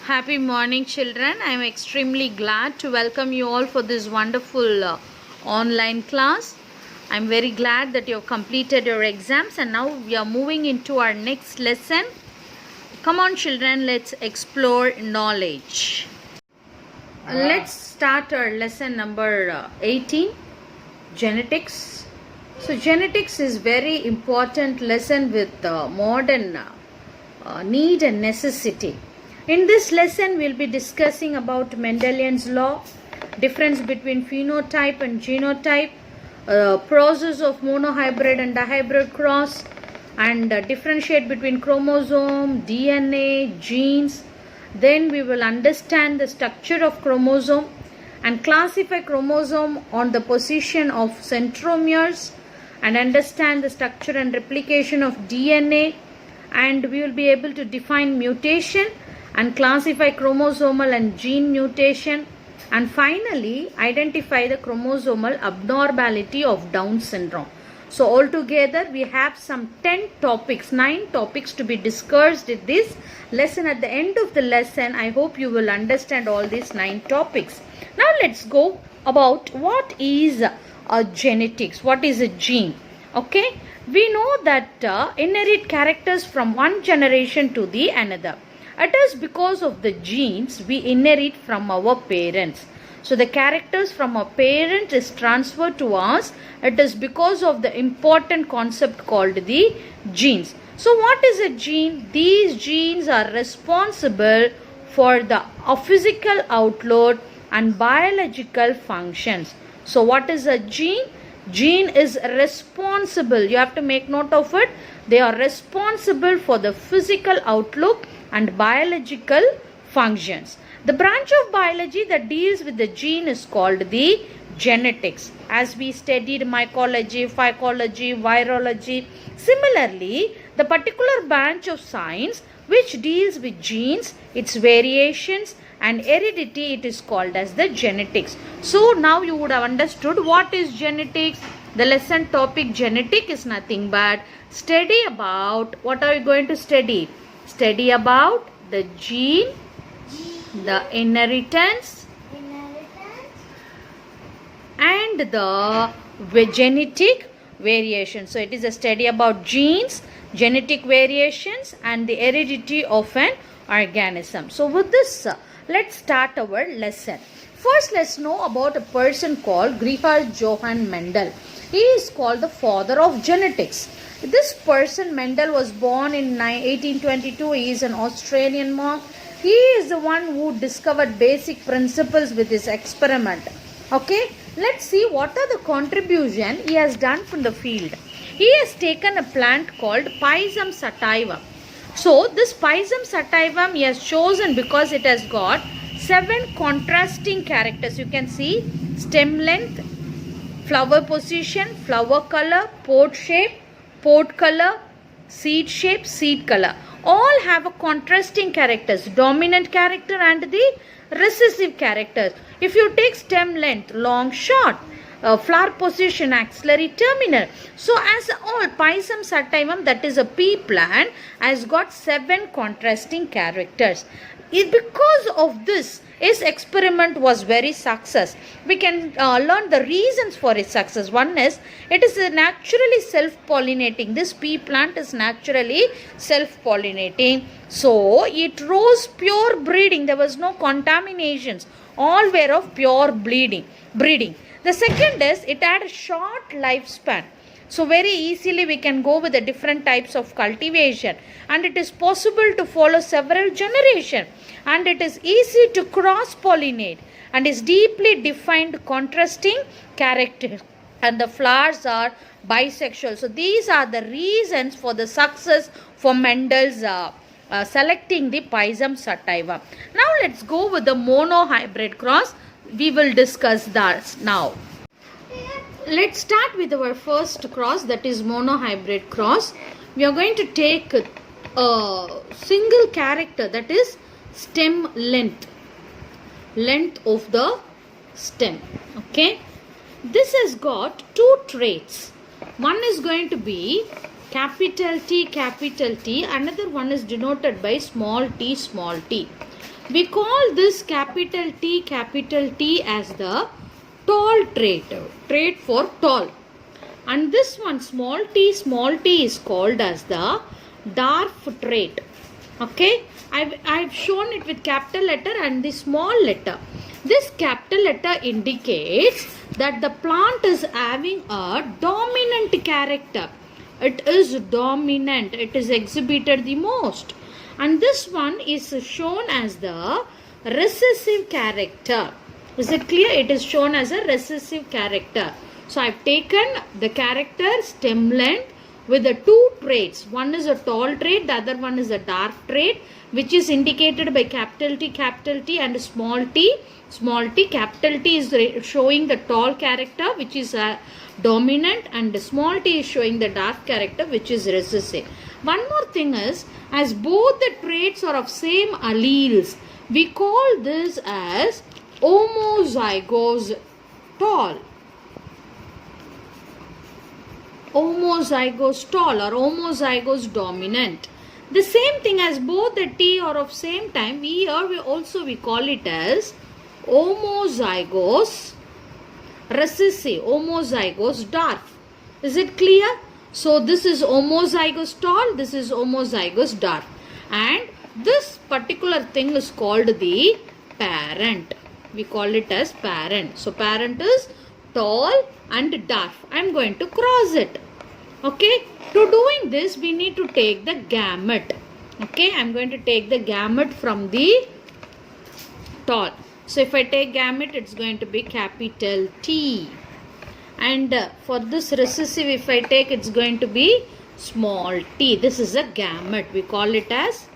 Happy morning, children. I am extremely glad to welcome you all for this wonderful online class. I am very glad that you have completed your exams and now we are moving into our next lesson. Come on, children, let's explore knowledge. Let's start our lesson number 18, genetics. So genetics is very important lesson with modern need and necessity. In this lesson, we'll be discussing about Mendelian's law, difference between phenotype and genotype, process of monohybrid and dihybrid cross, and differentiate between chromosome, DNA, genes. Then we will understand the structure of chromosome and classify chromosome on the position of centromeres and understand the structure and replication of DNA, and we will be able to define mutation and classify chromosomal and gene mutation, and finally identify the chromosomal abnormality of Down syndrome. So altogether we have some 9 topics to be discussed in this lesson. At the end of the lesson, I hope you will understand all these 9 topics. Now let's go about what is genetics, what is a gene. Okay, we know that inherit characters from one generation to the another. It is because of the genes we inherit from our parents. So the characters from our parents is transferred to us. It is because of the important concept called the genes. So what is a gene? These genes are responsible for the physical outload and biological functions. So what is a gene? Gene is responsible. You have to make note of it. They are responsible for the physical outlook and biological functions. The branch of biology that deals with the gene is called the genetics. As we studied mycology, phycology, virology. Similarly, the particular branch of science which deals with genes, its variations and heredity, it is called as the genetics. So now you would have understood what is genetics. The lesson topic genetic is nothing but study about, what are you going to study? Study about the gene, the inheritance and the genetic variation. So it is a study about genes, genetic variations and the heredity of an organism. So with this, let's start our lesson. First, let's know about a person called Richard Johann Mendel. He is called the father of genetics. This person, Mendel, was born in 1822. He is an Australian monk. He is the one who discovered basic principles with his experiment. Okay, let's see what are the contribution he has done from the field. He has taken a plant called Pisum sativum. So this Pisum sativum he has chosen because it has got 7 contrasting characters. You can see stem length, flower position, flower color, pod shape, pod color, seed shape, seed color. All have a contrasting characters, dominant character and the recessive characters. If you take stem length, long, short, flower position, axillary, terminal. So as all Pisum sativum, that is a pea plant, has got 7 contrasting characters. Because of this, his experiment was very success. We can learn the reasons for its success. One is, it is naturally self-pollinating. This pea plant is naturally self-pollinating. So, it rose pure breeding. There was no contaminations. All were of pure breeding. The second is, it had a short lifespan. So very easily we can go with the different types of cultivation, and it is possible to follow several generations, and it is easy to cross pollinate and is deeply defined contrasting characters, and the flowers are bisexual. So these are the reasons for the success for Mendel's selecting the Pisum sativum. Now let's go with the monohybrid cross. We will discuss that now. Let's start with our first cross, that is monohybrid cross. We are going to take a single character, that is stem length of the stem. Okay, this has got 2 traits. One is going to be capital T, another one is denoted by small t. We call this capital T as the tall trait for tall. And this one small t is called as the dwarf trait. Okay, I've shown it with capital letter and the small letter. This capital letter indicates that the plant is having a dominant character. It is dominant. It is exhibited the most. And this one is shown as the recessive character. Is it clear? It is shown as a recessive character. So I've taken the character stem length with the two traits. One is a tall trait, the other one is a dwarf trait, which is indicated by capital T and small t. Small t, capital T is showing the tall character, which is dominant, and the small t is showing the dwarf character, which is recessive. One more thing is, as both the traits are of same alleles, we call this as homozygous tall. Homozygous tall or homozygous dominant. The same thing as both the T are of same time, we call it as homozygous recessive, homozygous dwarf. Is it clear? So this is homozygous tall, this is homozygous dwarf, and this particular thing is called the parent. We call it as parent. So parent is tall and dwarf. I am going to cross it. Okay. To doing this, we need to take the gamete. Okay. I am going to take the gamete from the tall. So if I take gamete, it's going to be capital T. And for this recessive, if I take, it's going to be small t. This is a gamete. We call it as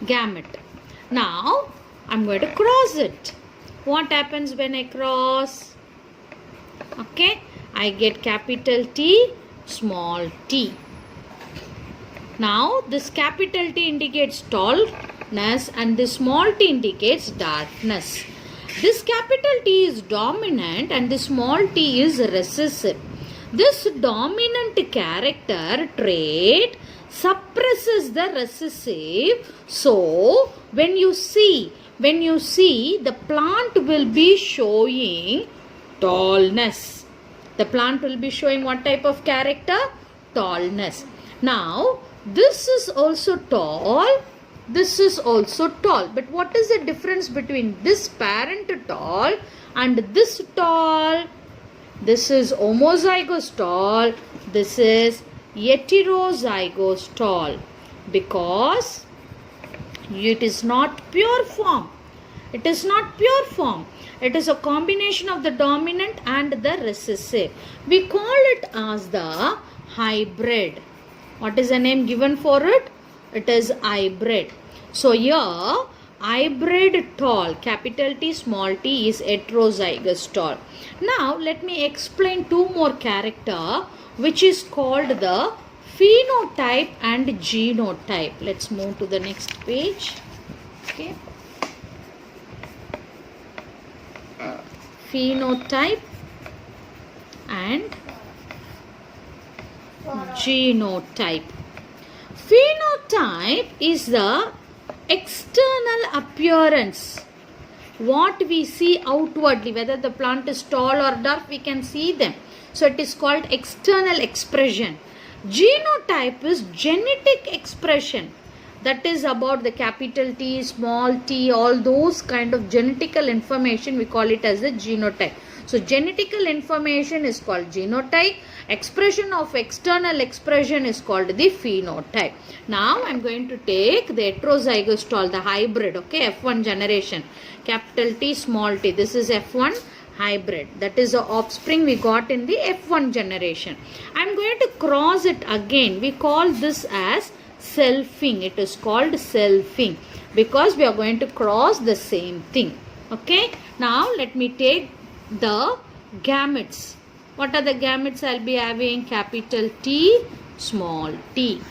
gamete. Now, I'm going to cross it. What happens when I cross? Okay, I get capital T, small t. Now, this capital T indicates tallness and this small t indicates darkness. This capital T is dominant and the small t is recessive. This dominant character trait suppresses the recessive. So, when you see the plant will be showing tallness. The plant will be showing what type of character? Tallness. Now, this is also tall. This is also tall. But what is the difference between this parent tall and this tall? This is homozygous tall. This is heterozygous tall. Because it is not pure form. It is not pure form. It is a combination of the dominant and the recessive. We call it as the hybrid. What is the name given for it? It is hybrid. So here hybrid tall, capital T, small t is heterozygous tall. Now let me explain two more character which is called the phenotype and genotype. Let's move to the next page. Okay. Phenotype and genotype. Phenotype is the external appearance. What we see outwardly, whether the plant is tall or dark, we can see them. So it is called external expression. Genotype is genetic expression. That is about the capital T, small t, all those kind of genetical information, we call it as the genotype. So genetical information is called genotype. Expression of external expression is called the phenotype. Now I am going to take the heterozygous tall, the hybrid, okay, F1 generation. Capital T, small t. This is F1 hybrid. That is the offspring we got in the F1 generation. I am going to cross it again. We call this as selfing. It is called selfing because we are going to cross the same thing. Okay. Now let me take the gametes. What are the gametes I will be having? Capital T, small t.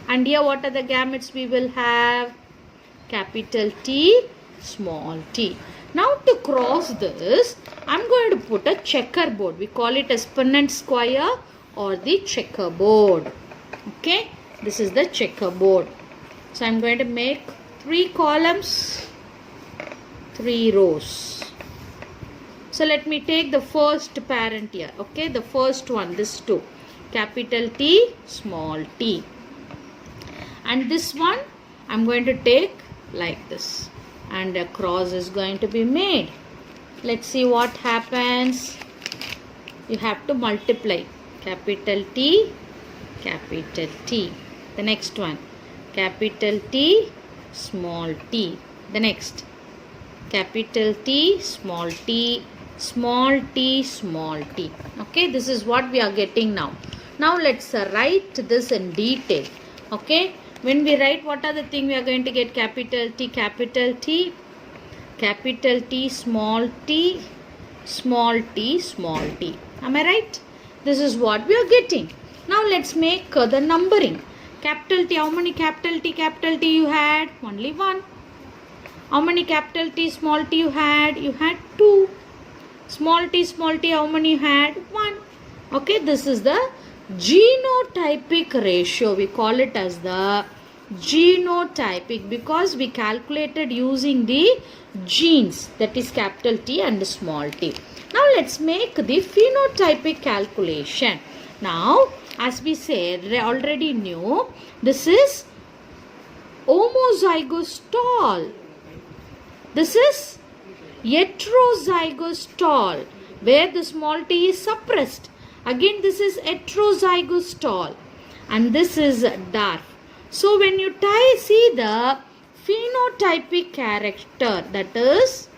And here what are the gametes we will have? Capital T, small t. Now to cross this, I am going to put a checkerboard. We call it as Punnett square or the checkerboard. Okay. This is the checkerboard. So I am going to make 3 columns, 3 rows. So let me take the first parent here. Okay, the first one, this 2. Capital T, small t. And this one I'm going to take like this. And a cross is going to be made. Let's see what happens. You have to multiply. Capital T, capital T. The next one. Capital T, small t. The next. Capital T, small t, small t, small t. Okay, this is what we are getting now. Now let's write this in detail. Okay, when we write, what are the things we are going to get? Capital T, capital T, capital T, small t, small t, small t. Am I right? This is what we are getting. Now let's make the numbering. Capital T, how many capital T you had? Only 1. How many capital T, small t you had? You had 2. Small t, how many you had? 1. Okay, this is the genotypic ratio. We call it as the genotypic because we calculated using the genes, that is capital T and small t. Now let's make the phenotypic calculation. Now, as we said, already knew, this is homozygous tall. This is heterozygous tall, where the small t is suppressed. Again, this is heterozygous tall, and this is dwarf. So when you see the phenotypic character, that is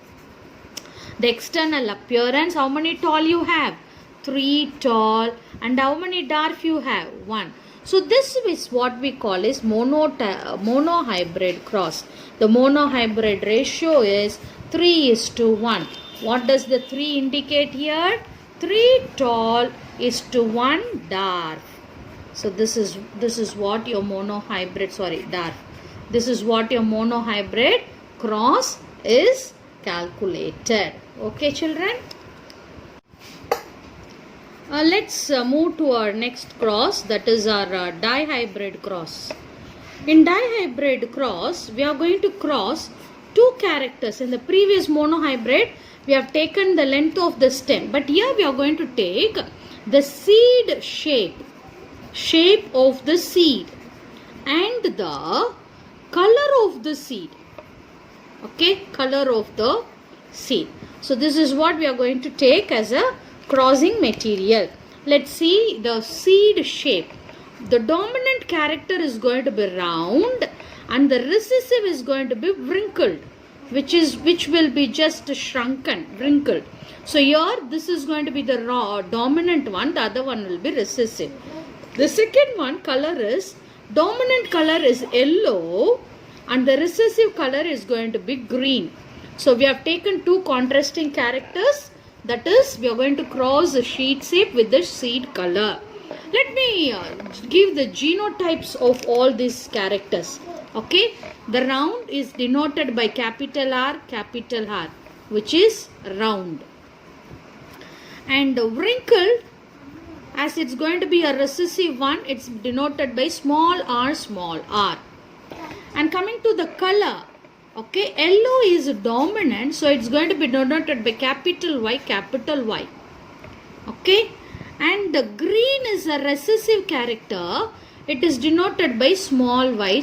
the external appearance, how many tall you have? 3 tall. And how many dwarf you have? 1. So this is what we call is monohybrid cross. The monohybrid ratio is 3:1. What does the 3 indicate here? 3 tall is to 1 dwarf. So this is what your dwarf. This is what your monohybrid cross is calculated. Okay, children. Let's move to our next cross, that is our dihybrid cross. In dihybrid cross, we are going to cross 2 characters. In the previous monohybrid, we have taken the length of the stem, but here we are going to take the seed shape of the seed and the color of the seed. Okay, color of the seed. So this is what we are going to take as a crossing material. Let's see the seed shape. The dominant character is going to be round and the recessive is going to be wrinkled, which will be just shrunken, wrinkled. So here this is going to be the dominant one, the other one will be recessive. The second one dominant color is yellow and the recessive color is going to be green. So we have taken 2 contrasting characters. That is, we are going to cross the sheet shape with the seed color. Let me give the genotypes of all these characters. Okay, the round is denoted by capital R, which is round. And the wrinkled, as it's going to be a recessive one, it's denoted by small r. And coming to the color, okay, yellow is dominant, so it's going to be denoted by capital Y. Okay, and the green is a recessive character. It is denoted by small y.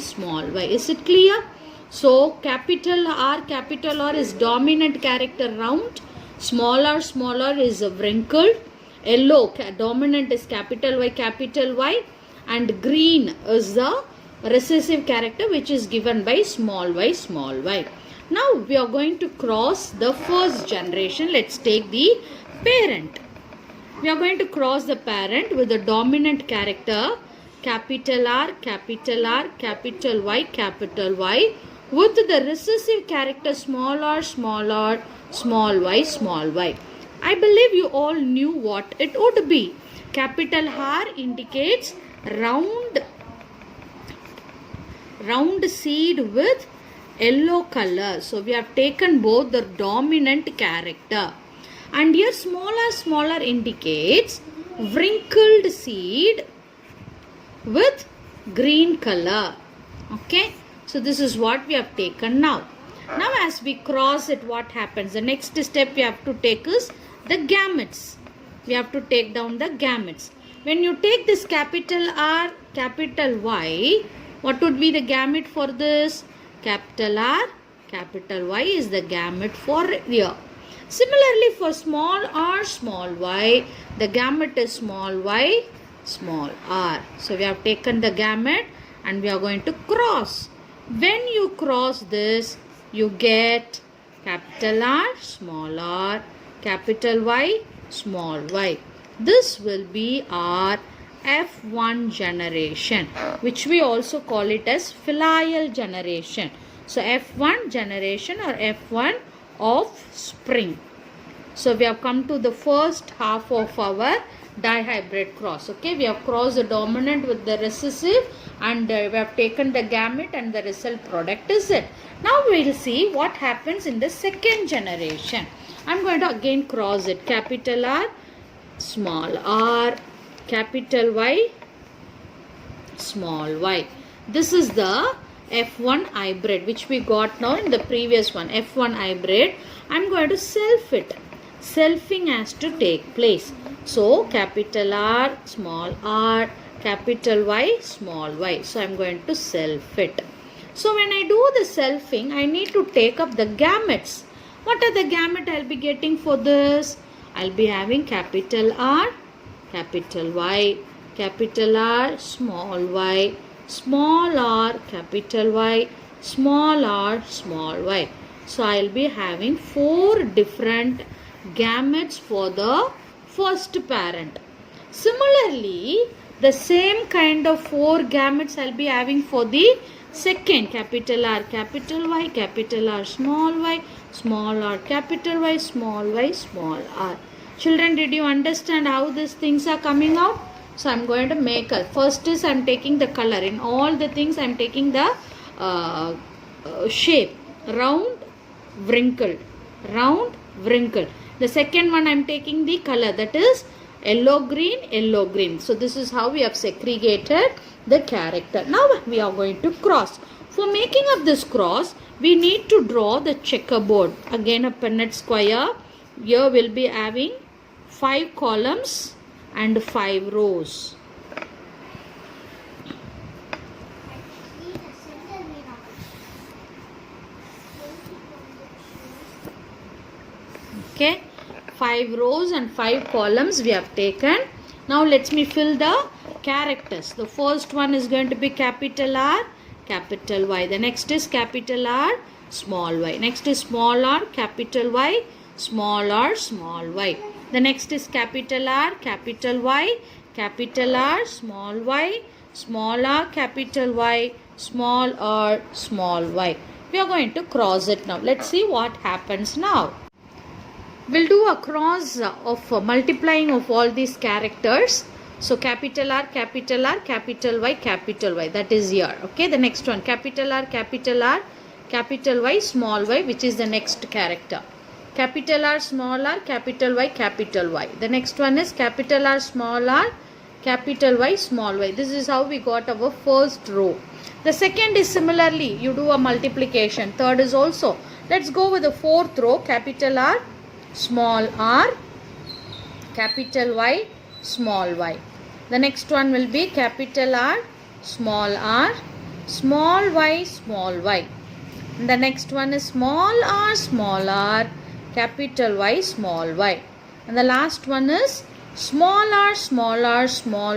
Is it clear? So capital R is dominant character, round. Small r is wrinkled. Yellow dominant is capital Y, and green is the recessive character, which is given by small y. Now we are going to cross the first generation. Let's take the parent. We are going to cross the parent with the dominant character capital R, capital Y, with the recessive character small r, small y. I believe you all knew what it would be. Capital R indicates round seed with yellow color. So we have taken both the dominant character. And here smaller indicates wrinkled seed with green color. Okay. So this is what we have taken now. Now as we cross it, what happens? The next step we have to take is the gametes. We have to take down the gametes. When you take this capital R, capital Y, what would be the gamete for this? Capital R, capital Y is the gamete for here. Similarly for small r, small y, the gamete is small y, small r. So we have taken the gamete and we are going to cross. When you cross this, you get capital R, small r, capital Y, small y. This will be our F1 generation, which we also call it as filial generation. So F1 generation or F1 offspring. So we have come to the first half of our dihybrid cross. Okay, we have crossed the dominant with the recessive and we have taken the gamete and the result product is it. Now we will see what happens in the second generation. I am going to again cross it. Capital R, small r, capital Y, small y. This is the F1 hybrid which we got now in the previous one. F1 hybrid. I am going to self it. Selfing has to take place. So capital R, small r, capital Y, small y. So I am going to self it. So when I do the selfing, I need to take up the gametes. What are the gamete I will be getting for this? I will be having capital R, capital Y, capital R, small y, small r, capital Y, small r, small y. So I will be having 4 different gametes for the first parent. Similarly, the same kind of 4 gametes I will be having for the second. Capital R, capital Y, capital R, small y, small r, capital Y, small y, small r. Children, did you understand how these things are coming out? So I am going to make a, first is I am taking the color. In all the things I am taking the shape. Round, wrinkled. Round, wrinkled. The second one I am taking the color, that is yellow green, yellow green. So this is how we have segregated the character. Now we are going to cross. For making up this cross, we need to draw the checkerboard. Again a Punnett square. Here we will be having 5 columns and 5 rows. Okay, 5 rows and 5 columns we have taken. Now let me fill the characters. The first one is going to be capital R, capital Y. The next is capital R, small y. Next is small r, capital Y, small r, small y. The next is capital R, capital Y, capital R, small y, small r, capital Y, small r, small y. We are going to cross it now. Let's see what happens now. We'll do a cross of multiplying of all these characters. So capital R, capital R, capital Y, capital Y. That is here. Okay, the next one. Capital R, capital Y, small y, which is the next character. Capital R, small r, capital Y, capital Y. The next one is capital R, small r, capital Y, small y. This is how we got our first row. The second is similarly, you do a multiplication. Third is also. Let's go with the fourth row. Capital R, small r, capital Y, small y. The next one will be capital R, small y, small y. And the next one is small r, capital Y, small y. And the last one is small r, small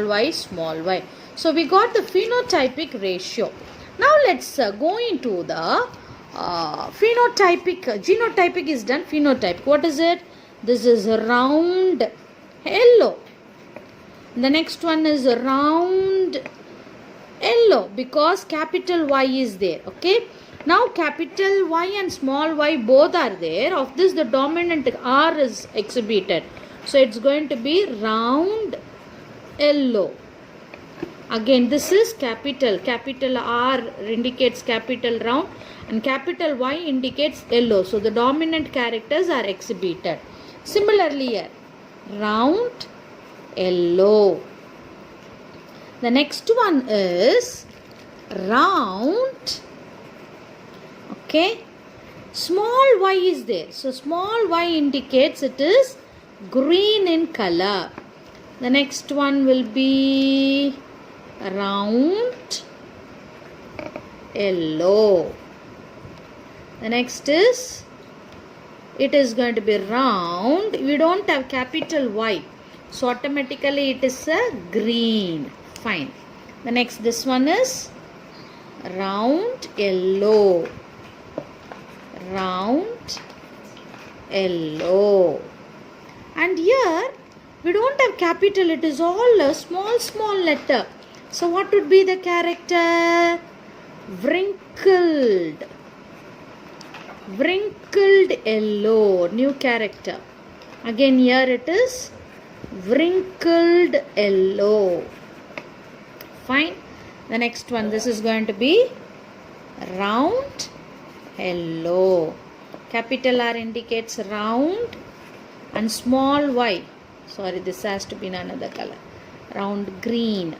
y, small y. So we got the phenotypic ratio. Now let's go into the phenotypic. Genotypic is done. Phenotypic. What is it? This is round yellow. The next one is round yellow because capital Y is there. Okay. Now capital Y and small y both are there. Of this the dominant R is exhibited. So it's going to be round yellow. Again this is capital. Capital R indicates capital round and capital Y indicates yellow. So the dominant characters are exhibited. Similarly here, round yellow. The next one is round Okay. Small y is there. So small y indicates it is green in color. The next one will be round yellow. The next is, it is going to be round. We don't have capital Y, so automatically it is a green. Fine. The next, this one is round yellow. Round yellow. And here we don't have capital, it is all a small letter. So what would be the character? Wrinkled. Wrinkled yellow, new character. Again here it is wrinkled yellow. Fine. The next one, this is going to be round yellow. Capital R indicates round and small y. Sorry, this has to be in another color. Round green.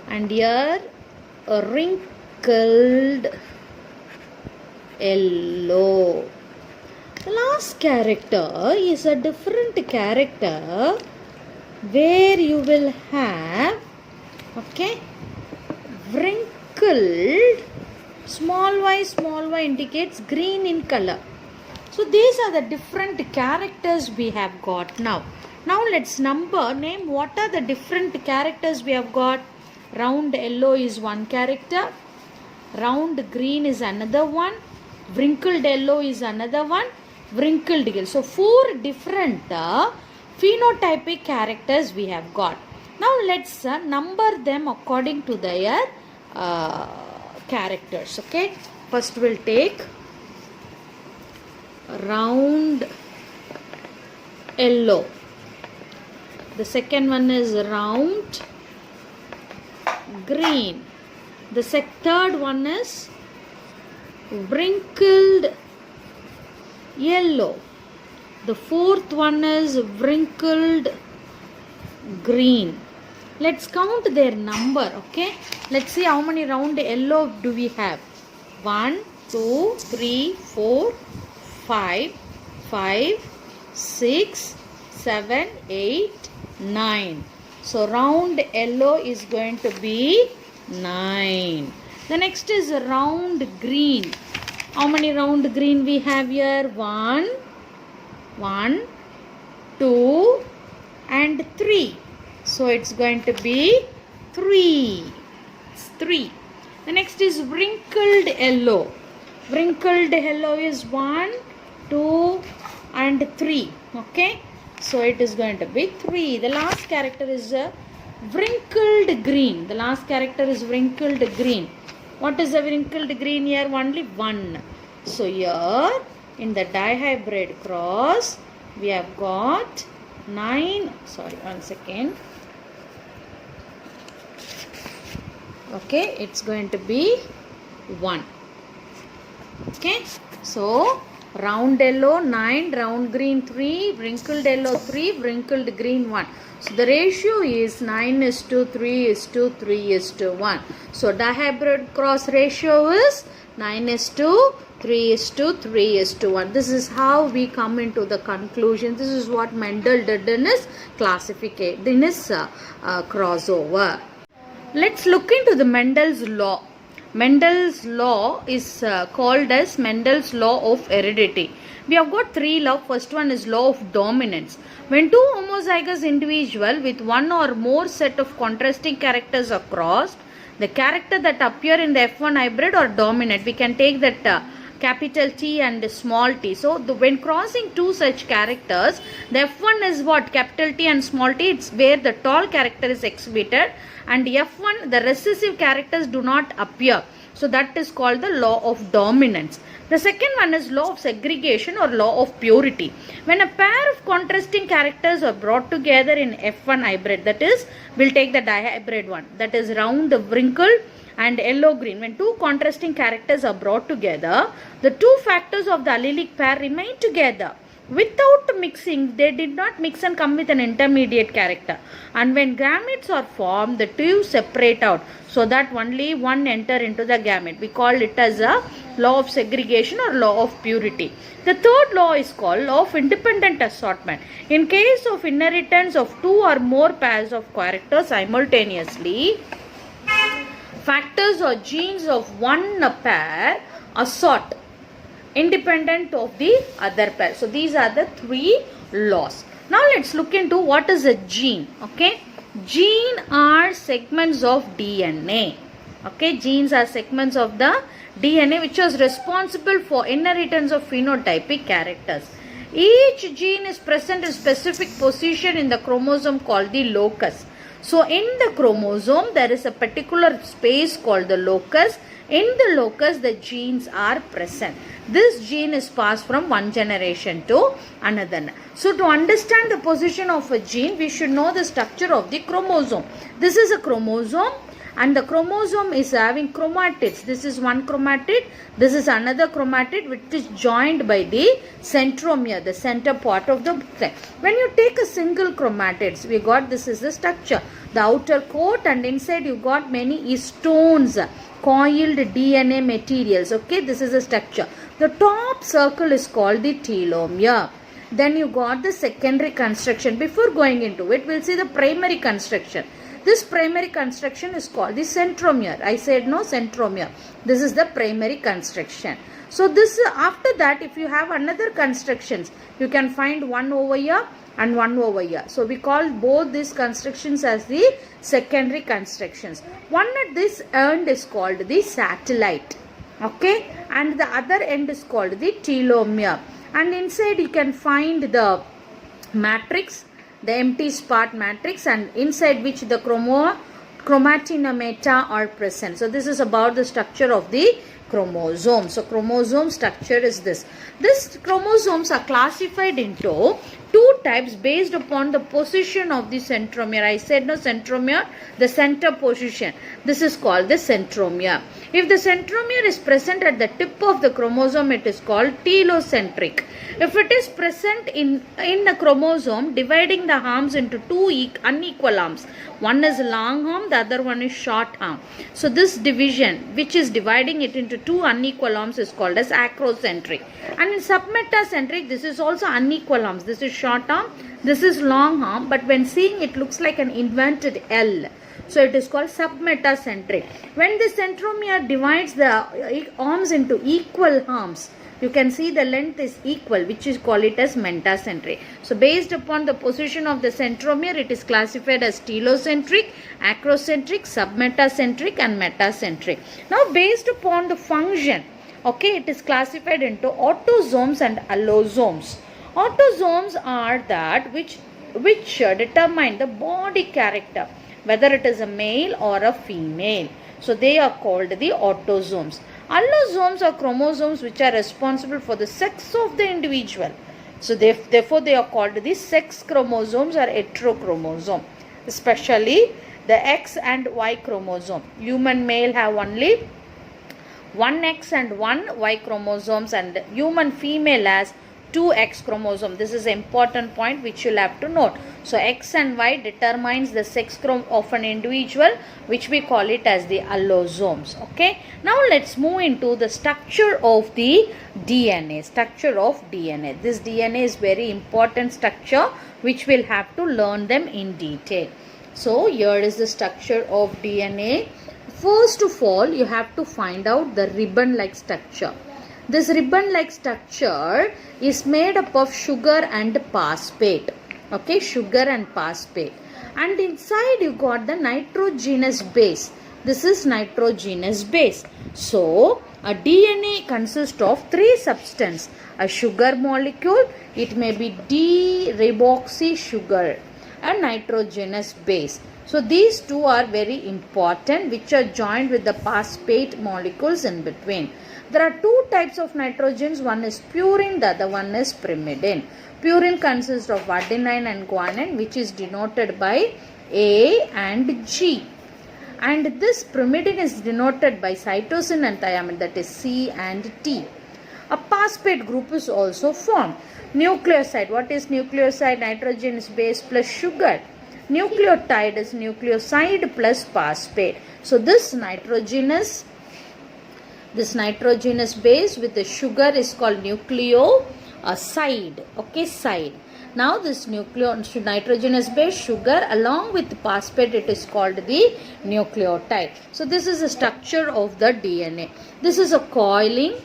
And here a wrinkled yellow. The last character is a different character where you will have, okay, wrinkled. Small y indicates green in color. So these are the different characters we have got now. Now let's name what are the different characters we have got. Round yellow is one character. Round green is another one. Wrinkled yellow is another one. Wrinkled yellow. So 4 different phenotypic characters we have got. Now let's number them according to their characters. Okay. First we'll take round yellow. The second one is round green. The third one is wrinkled yellow. The fourth one is wrinkled green. Let's count their number. Okay. Let's see how many round yellow do we have. 1, 2, 3, 4, 5, 6, 7, 8, 9. So round yellow is going to be 9. The next is round green. How many round green we have here? 1, 2 and 3. So it's going to be 3. It's 3. The next is wrinkled yellow. Wrinkled yellow is 1, 2 and 3. Okay. So it is going to be 3. The last character is wrinkled green. The last character is wrinkled green. What is the wrinkled green here? Only 1. So here in the dihybrid cross we have got 9. Sorry, 1 second. Okay, it's going to be 1. Okay, so round yellow 9, round green 3, wrinkled yellow 3, wrinkled green 1. So the ratio is 9:3:3:1. So dihybrid cross ratio is 9:3:3:1. This is how we come into the conclusion. This is what Mendel did in his classification, in his crossover. Let's look into the Mendel's law. Mendel's law is called as Mendel's law of heredity. We have got 3 laws. First one is law of dominance. When 2 homozygous individuals with one or more set of contrasting characters are crossed, the character that appear in the F1 hybrid are dominant. We can take that capital T and small t. So when crossing 2 such characters, the F1 is what? Capital T and small t. It's where the tall character is exhibited, and F1 the recessive characters do not appear. So that is called the law of dominance. The second one is law of segregation or law of purity. When a pair of contrasting characters are brought together in F1 hybrid, that is, we'll take the dihybrid one, that is round, wrinkled and yellow green. When 2 contrasting characters are brought together, the 2 factors of the allelic pair remain together. Without mixing, they did not mix and come with an intermediate character. And when gametes are formed, the 2 separate out so that only one enter into the gamete. We call it as a law of segregation or law of purity. The third law is called law of independent assortment. In case of inheritance of two or more pairs of characters simultaneously, factors or genes of one pair assort independent of the other pair. So these are the three laws. Now let's look into what is a gene. Okay, gene are segments of DNA. Okay, genes are segments of the DNA which is responsible for inheritance of phenotypic characters. Each gene is present in specific position in the chromosome called the locus. So in the chromosome there is a particular space called the locus. In the locus the genes are present. This gene is passed from one generation to another. So to understand the position of a gene, we should know the structure of the chromosome. This is a chromosome and the chromosome is having chromatids. This is one chromatid. This is another chromatid which is joined by the centromere, the center part of the thing. When you take a single chromatids, we got this is the structure. The outer coat and inside you got many histones, coiled DNA materials. Okay, this is the structure. The top circle is called the telomere. Then you got the secondary construction. Before going into it, we'll see the primary construction. This primary construction is called the centromere. I said no, centromere. This is the primary construction. So this after that, if you have another constructions, you can find one over here and one over here. So we call both these constructions as the secondary constructions. One at this end is called the satellite. Okay, and the other end is called the telomere. And inside you can find the matrix, the empty spot matrix, and inside which the chromatinomata are present. So this is about the structure of the chromosome. So chromosome structure is this. These chromosomes are classified into two types based upon the position of the centromere. I said no, centromere, the center position. This is called the centromere. If the centromere is present at the tip of the chromosome, it is called telocentric. If it is present in a chromosome, dividing the arms into two unequal arms. One is long arm, the other one is short arm. So this division, which is dividing it into two unequal arms, is called as acrocentric. And in submetacentric, this is also unequal arms. This is short arm, this is long arm, but when seeing it looks like an inverted L. So it is called submetacentric. When the centromere divides the arms into equal arms, you can see the length is equal, which is called it as metacentric. So based upon the position of the centromere, it is classified as telocentric, acrocentric, submetacentric and metacentric. Now based upon the function, okay, it is classified into autosomes and allosomes. Autosomes are that which determine the body character, whether it is a male or a female. So they are called the autosomes. Allosomes are chromosomes which are responsible for the sex of the individual. So therefore they are called the sex chromosomes or heterochromosome. Especially the X and Y chromosome. Human male have only one X and one Y chromosomes, and human female has two X chromosomes. This is an important point which you'll have to note. So X and Y determines the sex of an individual, which we call it as the allosomes. Okay. Now let's move into the structure of the DNA. Structure of DNA. This DNA is very important structure which we'll have to learn them in detail. So here is the structure of DNA. First of all, you have to find out the ribbon-like structure. This ribbon-like structure is made up of sugar and phosphate. Okay, sugar and phosphate. And inside you got the nitrogenous base. This is nitrogenous base. So, a DNA consists of three substances. A sugar molecule, it may be D-riboxy sugar, a nitrogenous base. So, these two are very important, which are joined with the phosphate molecules in between. There are two types of nitrogens. One is purine, the other one is pyrimidine. Purine consists of adenine and guanine, which is denoted by A and G. And this pyrimidine is denoted by cytosine and thymine, that is C and T. A phosphate group is also formed. Nucleoside. What is nucleoside? Nitrogen is base plus sugar. Nucleotide is nucleoside plus phosphate. So this nitrogenous This nitrogenous base with the sugar is called nucleoside. Okay, side. Now this nitrogenous base sugar along with phosphate, it is called the nucleotide. So this is the structure of the DNA. This is a coiling.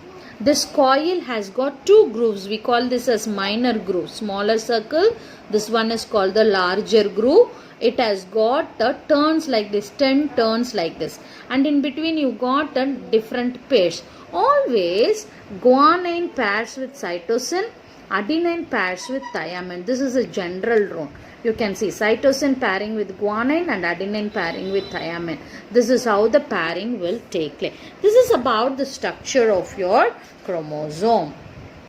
This coil has got two grooves. We call this as minor groove. Smaller circle. This one is called the larger groove. It has got the turns like this, 10 turns like this. And in between you got a different pairs. Always guanine pairs with cytosine, adenine pairs with thymine. This is a general rule. You can see cytosine pairing with guanine and adenine pairing with thymine. This is how the pairing will take place. This is about the structure of your chromosome.